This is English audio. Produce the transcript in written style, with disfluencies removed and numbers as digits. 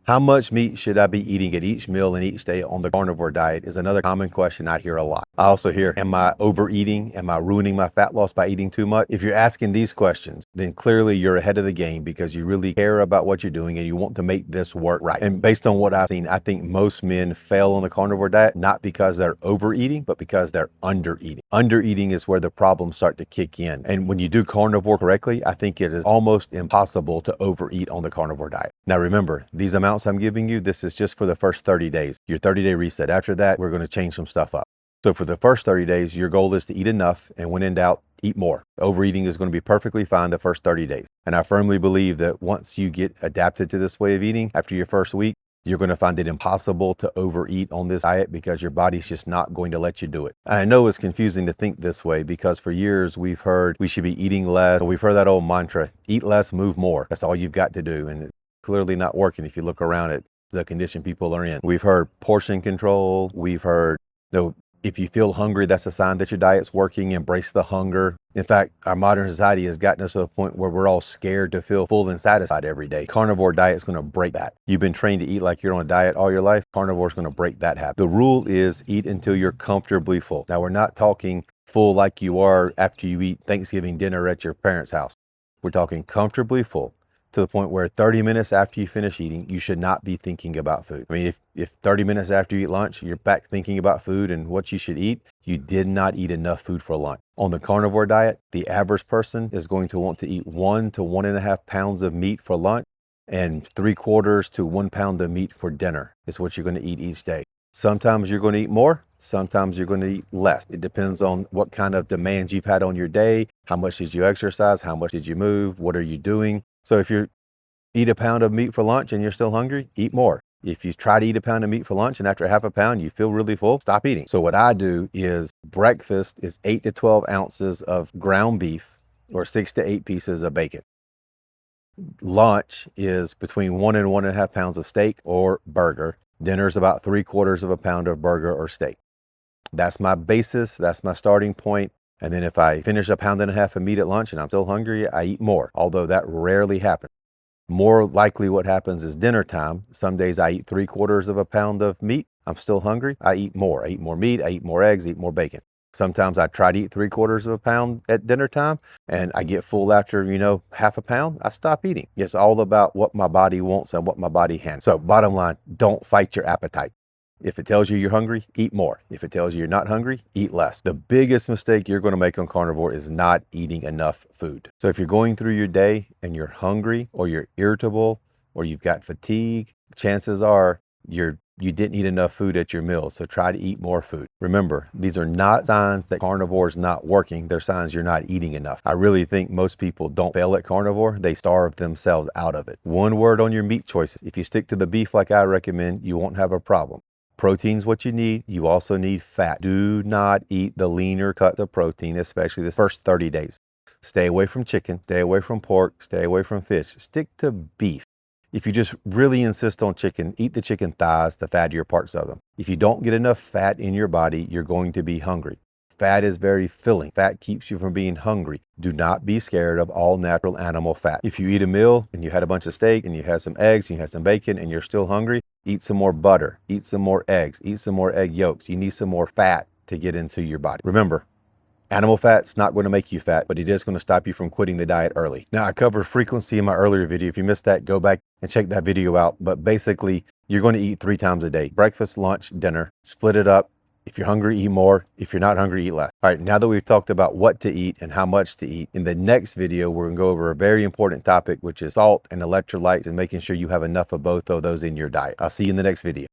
How much meat should I be eating at each meal and each day on the carnivore diet is another common question I hear a lot. I also hear, am I overeating? Am I ruining my fat loss by eating too much? If you're asking these questions, then clearly you're ahead of the game because you really care about what you're doing and you want to make this work right. And based on what I've seen, I think most men fail on the carnivore diet, not because they're overeating, but because they're undereating. Undereating is where the problems start to kick in. And when you do carnivore correctly, I think it is almost impossible to overeat on the carnivore diet. Now remember, these amounts I'm giving you, this is just for the first 30 days, your 30-day reset. After that, we're going to change some stuff up. So for the first 30 days, your goal is to eat enough, and when in doubt, eat more. Overeating is going to be perfectly fine the first 30 days. And I firmly believe that once you get adapted to this way of eating, after your first week, you're going to find it impossible to overeat on this diet because your body's just not going to let you do it. And I know it's confusing to think this way because for years we've heard we should be eating less. We've heard that old mantra, eat less, move more. That's all you've got to do. And clearly not working if you look around at the condition people are in. We've heard portion control. We've heard, if you feel hungry, that's a sign that your diet's working. Embrace the hunger. In fact, our modern society has gotten us to a point where we're all scared to feel full and satisfied every day. Carnivore diet is going to break that. You've been trained to eat like you're on a diet all your life. Carnivore is going to break that habit. The rule is eat until you're comfortably full. Now, we're not talking full like you are after you eat Thanksgiving dinner at your parents' house. We're talking comfortably full, to the point where 30 minutes after you finish eating, you should not be thinking about food. I mean, if 30 minutes after you eat lunch, you're back thinking about food and what you should eat, you did not eat enough food for lunch. On the carnivore diet, the average person is going to want to eat 1 to 1.5 pounds of meat for lunch and 3/4 to 1 pound of meat for dinner is what you're going to eat each day. Sometimes you're going to eat more, sometimes you're going to eat less. It depends on what kind of demands you've had on your day, how much did you exercise, how much did you move, what are you doing. So if you eat a pound of meat for lunch and you're still hungry, eat more. If you try to eat a pound of meat for lunch and after half a pound you feel really full, stop eating. So what I do is breakfast is 8 to 12 ounces of ground beef or 6 to 8 pieces of bacon. Lunch is between 1 and 1.5 pounds of steak or burger. Dinner is about 3/4 of a pound of burger or steak. That's my basis. That's my starting point. And then if I finish 1.5 pounds of meat at lunch and I'm still hungry, I eat more, although that rarely happens. More likely what happens is dinner time. Some days I eat 3/4 of a pound of meat. I'm still hungry. I eat more. I eat more meat. I eat more eggs, eat more bacon. Sometimes I try to eat 3/4 of a pound at dinner time and I get full after, half a pound. I stop eating. It's all about what my body wants and what my body handles. So bottom line, don't fight your appetite. If it tells you you're hungry, eat more. If it tells you you're not hungry, eat less. The biggest mistake you're going to make on carnivore is not eating enough food. So if you're going through your day and you're hungry or you're irritable or you've got fatigue, chances are you didn't eat enough food at your meals. So try to eat more food. Remember, these are not signs that carnivore is not working. They're signs you're not eating enough. I really think most people don't fail at carnivore. They starve themselves out of it. One word on your meat choices. If you stick to the beef like I recommend, you won't have a problem. Protein's what you need. You also need fat. Do not eat the leaner cut of protein, especially the first 30 days. Stay away from chicken, stay away from pork, stay away from fish. Stick to beef. If you just really insist on chicken, eat the chicken thighs, the fattier parts of them. If you don't get enough fat in your body, you're going to be hungry. Fat is very filling. Fat keeps you from being hungry. Do not be scared of all natural animal fat. If you eat a meal and you had a bunch of steak and you had some eggs and you had some bacon and you're still hungry, eat some more butter, eat some more eggs, eat some more egg yolks. You need some more fat to get into your body. Remember, animal fat's not going to make you fat, but it is going to stop you from quitting the diet early. Now, I covered frequency in my earlier video. If you missed that, go back and check that video out. But basically, you're going to eat 3 times a day. Breakfast, lunch, dinner. Split it up. If you're hungry, eat more. If you're not hungry, eat less. All right, now that we've talked about what to eat and how much to eat, in the next video, we're gonna go over a very important topic, which is salt and electrolytes and making sure you have enough of both of those in your diet. I'll see you in the next video.